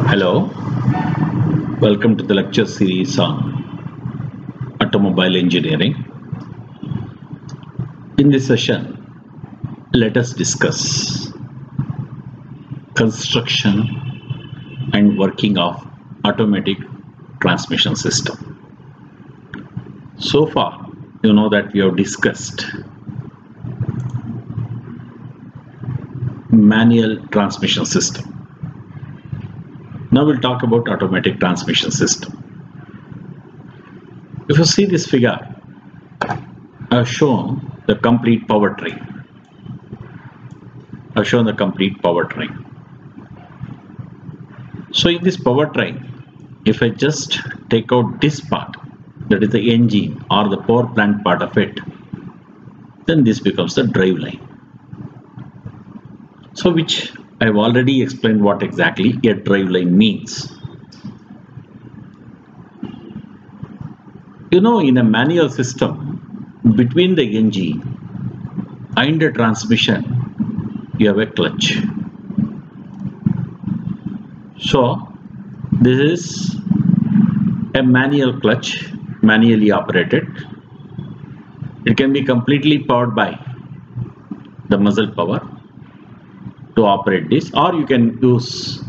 Hello, welcome to the lecture series on automobile engineering. In this session, let us discuss construction and working of automatic transmission system. So far, you know that we have discussed manual transmission system. Now we'll talk about automatic transmission system. If you see this figure, I have shown the complete powertrain. So in this powertrain, if I just take out this part, that is the engine or the power plant part of it, then this becomes the drive line. So which I've already explained what exactly a drive line means. You know, in a manual system, between the engine and the transmission, you have a clutch. So this is a manual clutch, manually operated. It can be completely powered by the muscle power to operate this, or you can use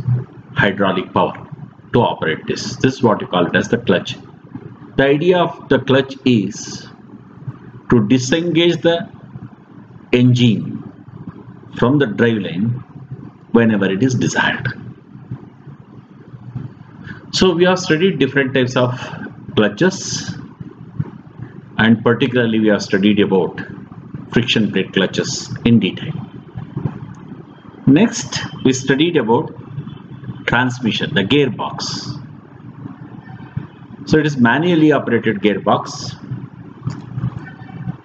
hydraulic power to operate this. This is what you call it as the clutch. The idea of the clutch is to disengage the engine from the drive line whenever it is desired. So we have studied different types of clutches, and particularly we have studied about friction plate clutches in detail. Next, we studied about transmission, the gearbox. So it is manually operated gearbox.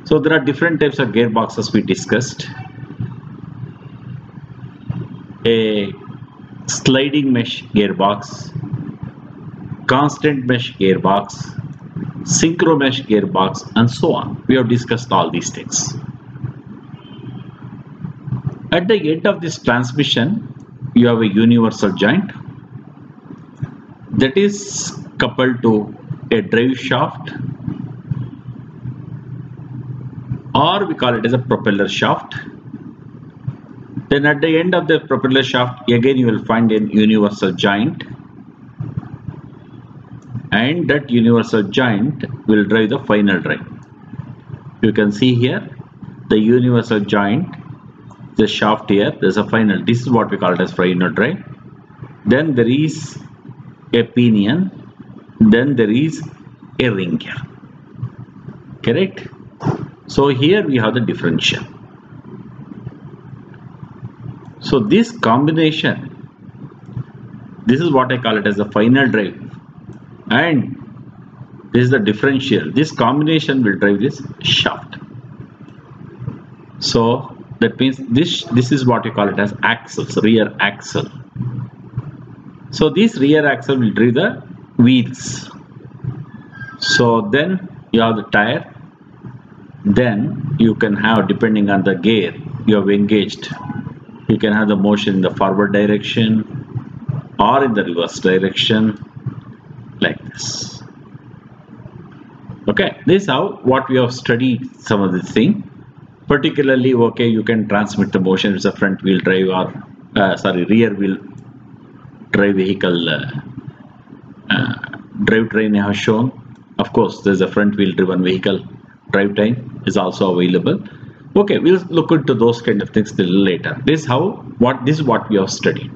So there are different types of gearboxes we discussed. A sliding mesh gearbox, constant mesh gearbox, synchro mesh gearbox, and so on. We have discussed all these things. At the end of this transmission, you have a universal joint that is coupled to a drive shaft, or we call it as a propeller shaft. Then at the end of the propeller shaft, again you will find a universal joint, and that universal joint will drive the final drive. You can see here the universal joint, the shaft here, there's a final. This is what we call it as final drive. Then there is a pinion, then there is a ring gear. Correct? So here we have the differential. So this combination, this is what I call it as the final drive, and this is the differential. This combination will drive this shaft. So that means this is what you call it as axles, rear axle. So this rear axle will drive the wheels. So then you have the tire. Then you can have, depending on the gear you have engaged, you can have the motion in the forward direction or in the reverse direction, like this. Okay, this is how what we have studied some of this thing. Particularly, okay, you can transmit the motion with a front wheel drive or rear wheel drive vehicle drivetrain I have shown. Of course, there's a front wheel driven vehicle drivetrain is also available. Okay, we'll look into those kind of things a little later. This is what we have studied.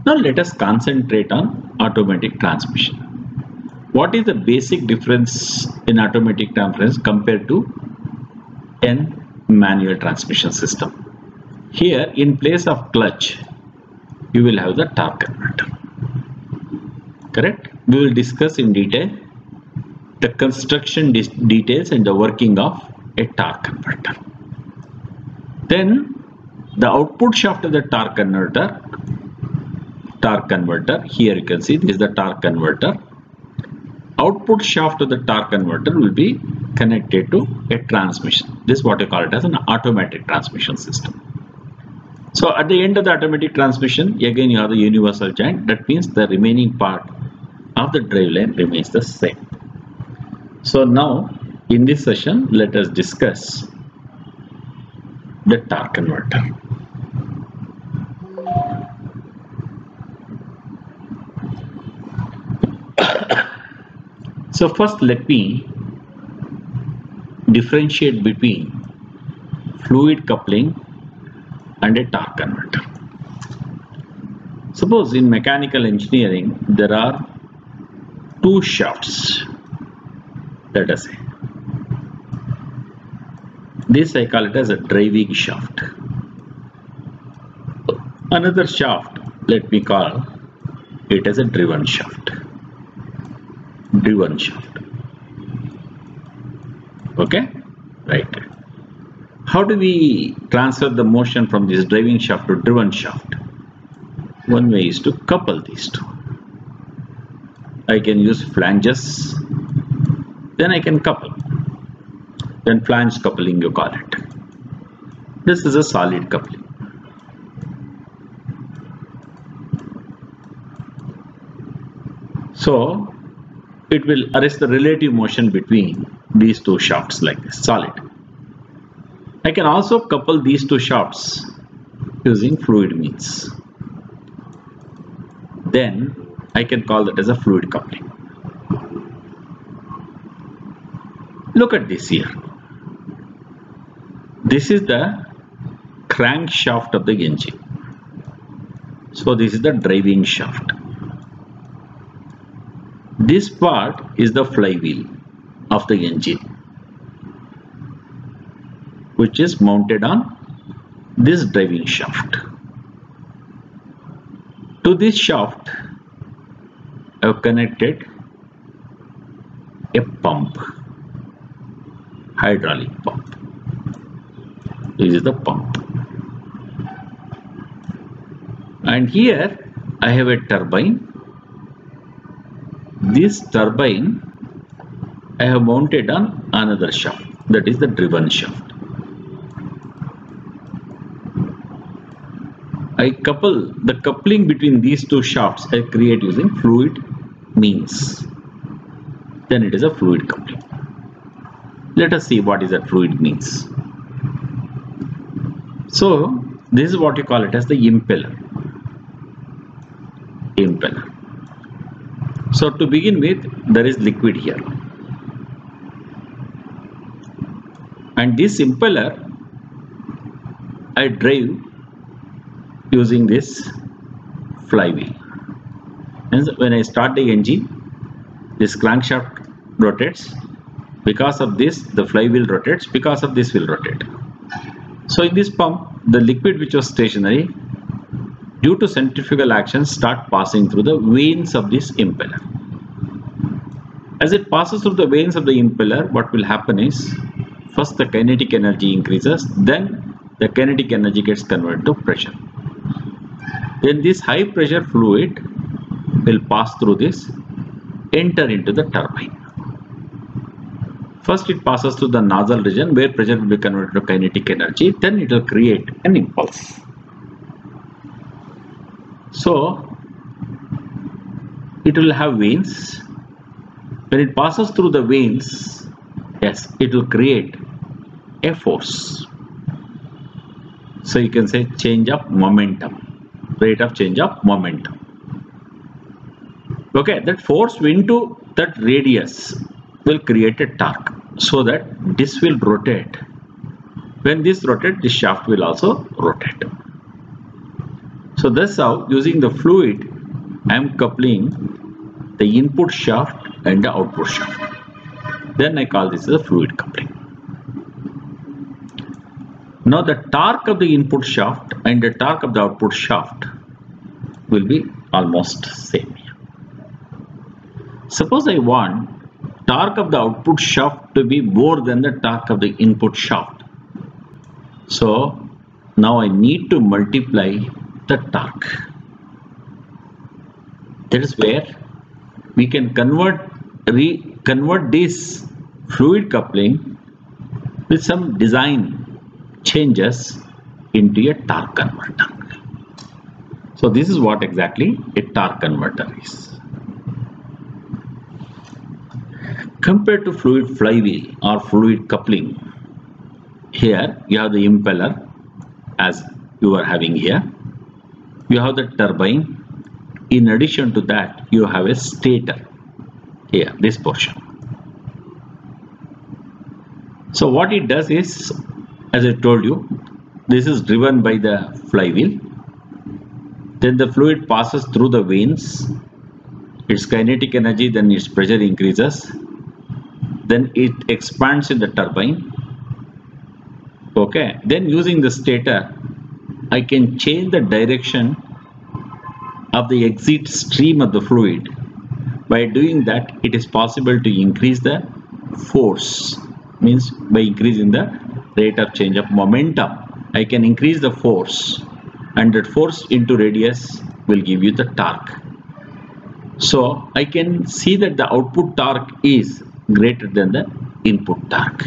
Now let us concentrate on automatic transmission. What is the basic difference in automatic transmission compared to an manual transmission system? Here, in place of clutch, you will have the torque converter. Correct? We will discuss in detail the construction details and the working of a torque converter. Then the output shaft of the torque converter, here you can see this is the torque converter. Output shaft of the torque converter will be connected to a transmission. This is what I call it as an automatic transmission system. So at the end of the automatic transmission, again you have the universal joint. That means the remaining part of the drive line remains the same. So now in this session, let us discuss the torque converter. So first let me differentiate between fluid coupling and a torque converter. Suppose in mechanical engineering there are two shafts, let us say. This I call it as a driving shaft. Another shaft, let me call it as a driven shaft. Driven shaft. Okay? Right. How do we transfer the motion from this driving shaft to driven shaft? One way is to couple these two. I can use flanges, then I can couple. Then flange coupling you call it. This is a solid coupling. So it will arrest the relative motion between these two shafts like this, solid. I can also couple these two shafts using fluid means. Then I can call that as a fluid coupling. Look at this here. This is the crankshaft of the engine. So this is the driving shaft. This part is the flywheel of the engine, which is mounted on this driving shaft. To this shaft, I have connected a pump, hydraulic pump. This is the pump. And here I have a turbine. This turbine I have mounted on another shaft, that is the driven shaft. I couple the coupling between these two shafts I create using fluid means. Then it is a fluid coupling. Let us see what is that fluid means. So this is what you call it as the impeller. Impeller. So to begin with, there is liquid here. And this impeller I drive using this flywheel. And when I start the engine, this crankshaft rotates. Because of this, the flywheel rotates. Because of this, will rotate. So in this pump, the liquid which was stationary, due to centrifugal action, start passing through the veins of this impeller. As it passes through the veins of the impeller, what will happen is, first the kinetic energy increases, then the kinetic energy gets converted to pressure. Then this high pressure fluid will pass through this, enter into the turbine. First it passes through the nozzle region where pressure will be converted to kinetic energy, then it will create an impulse. So it will have veins. When it passes through the veins, yes, it will create a force. So you can say change of momentum, rate of change of momentum. Okay, that force into that radius will create a torque, so that this will rotate. When this rotates, this shaft will also rotate. So that's how, using the fluid, I am coupling the input shaft and the output shaft. Then I call this as a fluid coupling. Now the torque of the input shaft and the torque of the output shaft will be almost same. Suppose I want torque of the output shaft to be more than the torque of the input shaft. So now I need to multiply the torque. That is where we can convert this fluid coupling with some design changes into a torque converter. So this is what exactly a torque converter is. Compared to fluid flywheel or fluid coupling, here you have the impeller as you are having here. You have the turbine. In addition to that, you have a stator here, this portion. So what it does is, as I told you, this is driven by the flywheel. Then the fluid passes through the vanes. Its kinetic energy, then its pressure increases. Then it expands in the turbine. Okay. Then using the stator, I can change the direction of the exit stream of the fluid. By doing that, it is possible to increase the force. Means by increasing the rate of change of momentum, I can increase the force, and that force into radius will give you the torque. So I can see that the output torque is greater than the input torque.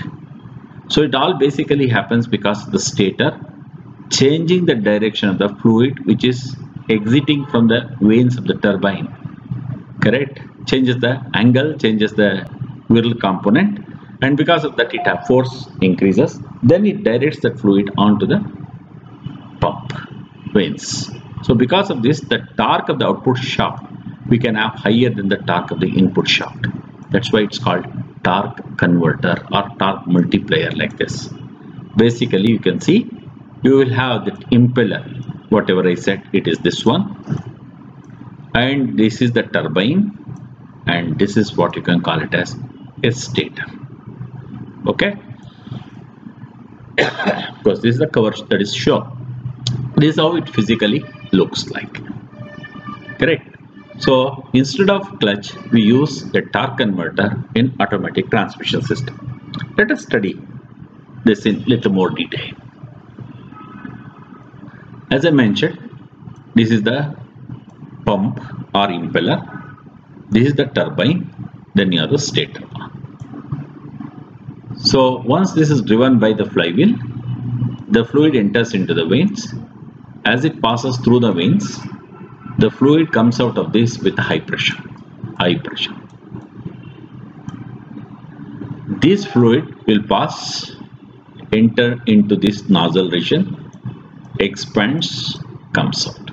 So it all basically happens because the stator changing the direction of the fluid which is exiting from the vanes of the turbine. Correct? Changes the angle, changes the whirl component, and because of that it has force increases. Then it directs the fluid onto the pump vanes. So because of this, the torque of the output shaft we can have higher than the torque of the input shaft. That's why it's called torque converter or torque multiplier like this. Basically you can see you will have that impeller, whatever I said, it is this one, and this is the turbine, and this is what you can call it as a stator. Okay, because this is the cover that is shown. This is how it physically looks like. Correct. So instead of clutch, we use a torque converter in automatic transmission system. Let us study this in little more detail. As I mentioned, this is the pump or impeller. This is the turbine. Then you have the stator. So once this is driven by the flywheel, the fluid enters into the vanes. As it passes through the vanes, the fluid comes out of this with high pressure. This fluid will enter into this nozzle region, expands, comes out.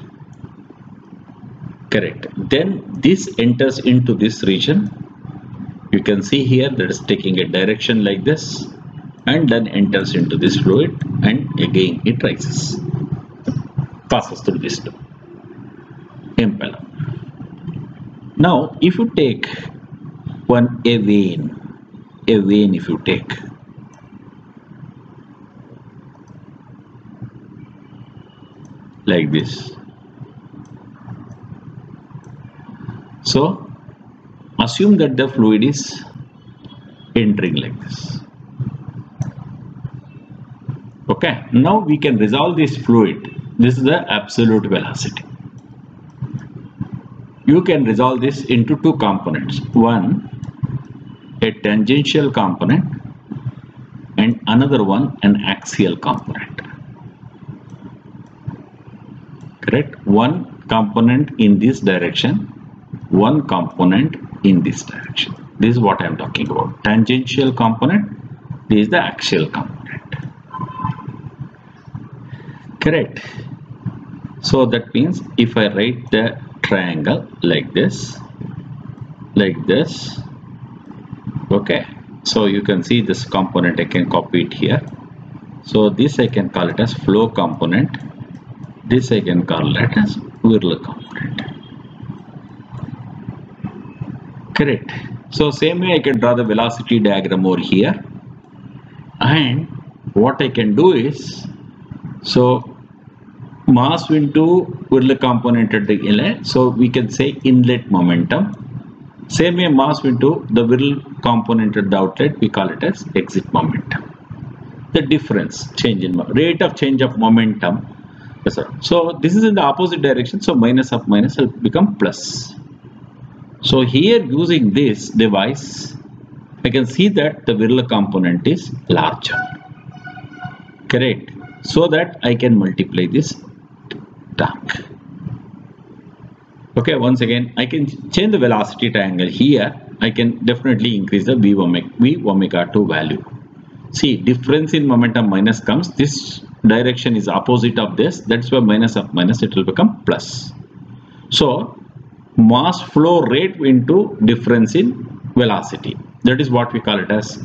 Correct. Then this enters into this region. You can see here that is taking a direction like this, and then enters into this fluid, and again it rises, passes through this impeller. Now if you take a vane if you take, like this, so assume that the fluid is entering like this. Okay, now we can resolve this fluid. This is the absolute velocity. You can resolve this into two components. One, a tangential component, and another one, an axial component. Correct? One component in this direction, one component in this direction. This is what I am talking about. Tangential component, this is the axial component. Correct. So that means if I write the triangle like this, okay, so you can see this component, I can copy it here. So this I can call it as flow component, this I can call it as whirl component. Correct. So same way I can draw the velocity diagram over here, and what I can do is, so mass into whirl component at the inlet, so we can say inlet momentum. Same way mass into the whirl component at the outlet, we call it as exit momentum. The difference, change in rate of change of momentum. So this is in the opposite direction, so minus of minus will become plus. So here using this device, I can see that the whirl component is larger. Correct. so that I can multiply this torque. Okay, once again, I can change the velocity triangle here. I can definitely increase the v omega 2 value. See, difference in momentum minus comes. This direction is opposite of this. That's why minus of minus, it will become plus. So, mass flow rate into difference in velocity. That is what we call it as.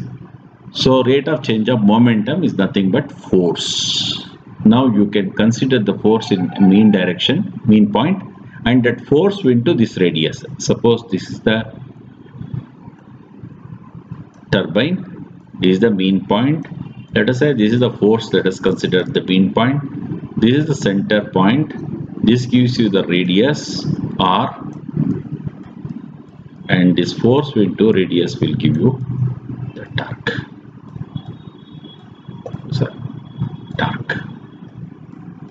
So, rate of change of momentum is nothing but force. Now, you can consider the force in mean direction, mean point, and that force into this radius. Suppose this is the turbine. This is the mean point. Let us say this is the force. Let us consider the mean point. This is the center point. This gives you the radius R, and this force into radius will give you the torque. So, torque.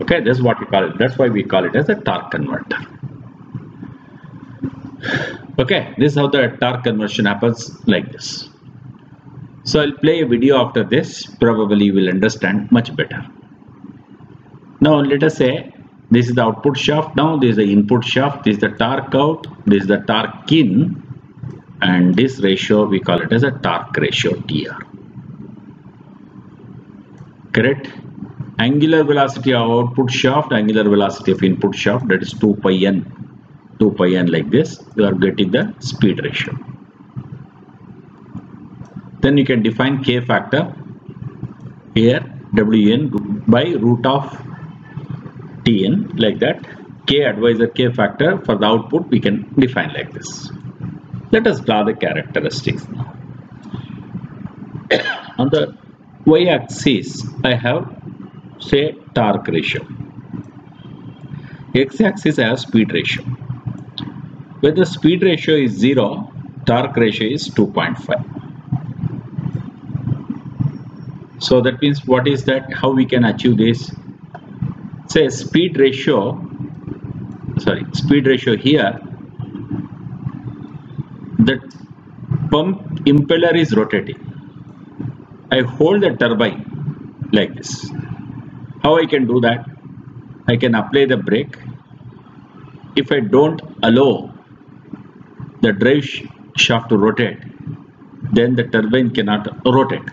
Okay, that's what we call it. That's why we call it as a torque converter. Okay, this is how the torque conversion happens, like this. So I'll play a video after this. Probably you will understand much better. Now let us say this is the output shaft. Now this is the input shaft. This is the torque out. This is the torque in. And this ratio we call it as a torque ratio TR. Correct? Angular velocity of output shaft, angular velocity of input shaft, that is 2 pi n. 2 pi n like this. You are getting the speed ratio. Then you can define K factor here, Wn by root of Tn, like that. K advisor K factor for the output we can define like this. Let us draw the characteristics now. On the y-axis I have, say, torque ratio. X-axis I have speed ratio. When the speed ratio is 0, torque ratio is 2.5. So that means what is that? How we can achieve this? Say speed ratio here, the pump impeller is rotating. I hold the turbine like this. How I can do that? I can apply the brake. If I don't allow the drive shaft to rotate, then the turbine cannot rotate.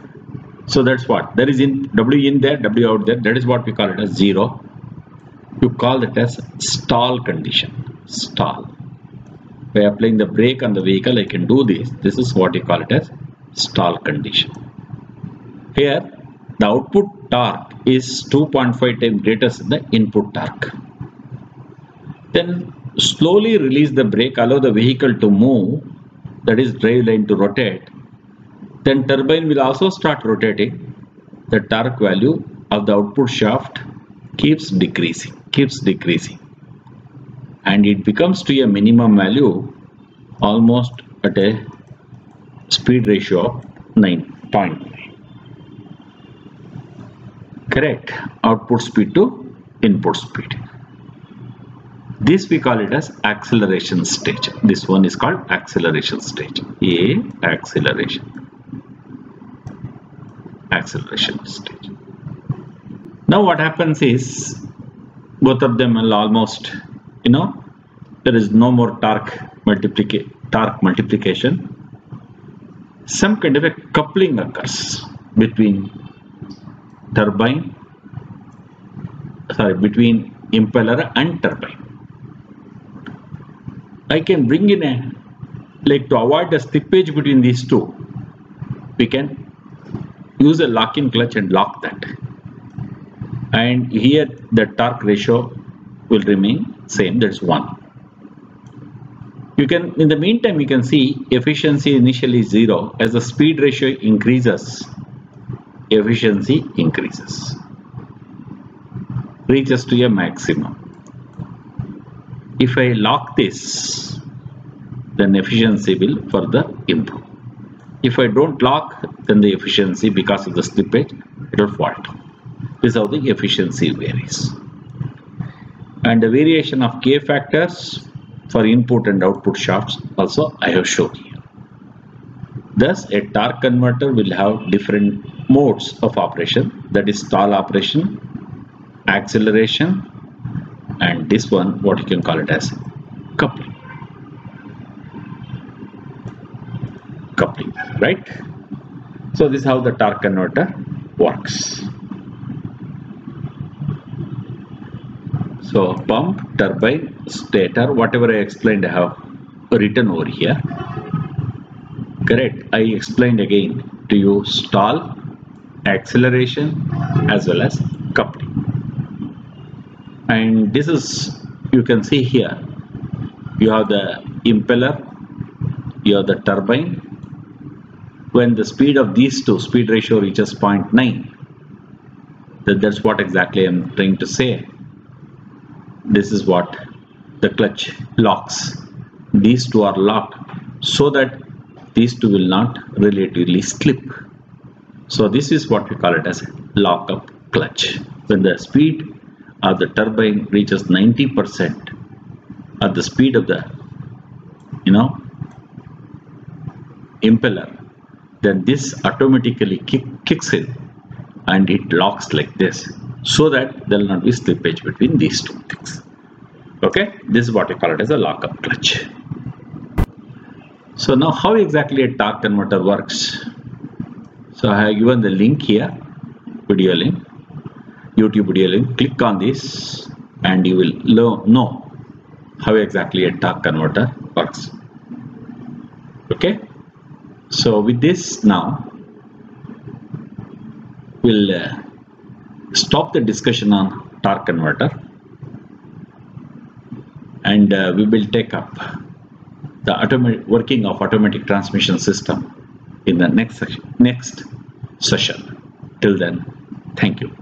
So that's what there is in W in there, W out there. That is what we call it as 0. You call it as stall condition. Stall. By applying the brake on the vehicle, I can do this. This is what you call it as stall condition. Here, the output torque is 2.5 times greater than the input torque. Then slowly release the brake, allow the vehicle to move, that is drive line to rotate. Then turbine will also start rotating. The torque value of the output shaft keeps decreasing, and it becomes to a minimum value almost at a speed ratio of 9.9. Correct? Output speed to input speed. This we call it as acceleration stage. This one is called acceleration stage. Acceleration stage. Now what happens is both of them will almost, there is no more torque multiplication. Some kind of a coupling occurs between between impeller and turbine. I can bring in to avoid the slippage between these two, we can use a lock-in clutch and lock that. And here the torque ratio will remain same, that's 1. You can, in the meantime, you can see efficiency initially 0. As the speed ratio increases, efficiency increases, reaches to a maximum. If I lock this, then efficiency will further improve. If I don't lock, then the efficiency, because of the slippage, it will fall down. This is how the efficiency varies. And the variation of K factors for input and output shafts also I have shown here. Thus, a torque converter will have different modes of operation, that is stall operation, acceleration, and this one what you can call it as coupling, right? So this is how the torque converter works. So pump, turbine, stator, whatever I explained I have written over here. Correct. I explained again to you stall, acceleration as well as coupling. And this is, you can see here, you have the impeller, you have the turbine. When the speed of these two, speed ratio reaches 0.9, that's what exactly I'm trying to say. This is what the clutch locks. These two are locked so that these two will not relatively slip. So this is what we call it as lock-up clutch. When the speed of the turbine reaches 90% at the speed of the impeller, then this automatically kicks in and it locks like this, so that there will not be slippage between these two things. Okay, this is what we call it as a lock-up clutch. So now how exactly a torque converter works? So I have given the link here, video link, YouTube video link. Click on this and you will know how exactly a torque converter works. Okay, so with this now we'll stop the discussion on torque converter, and we will take up the automatic working of automatic transmission system in the next session. Till then, thank you.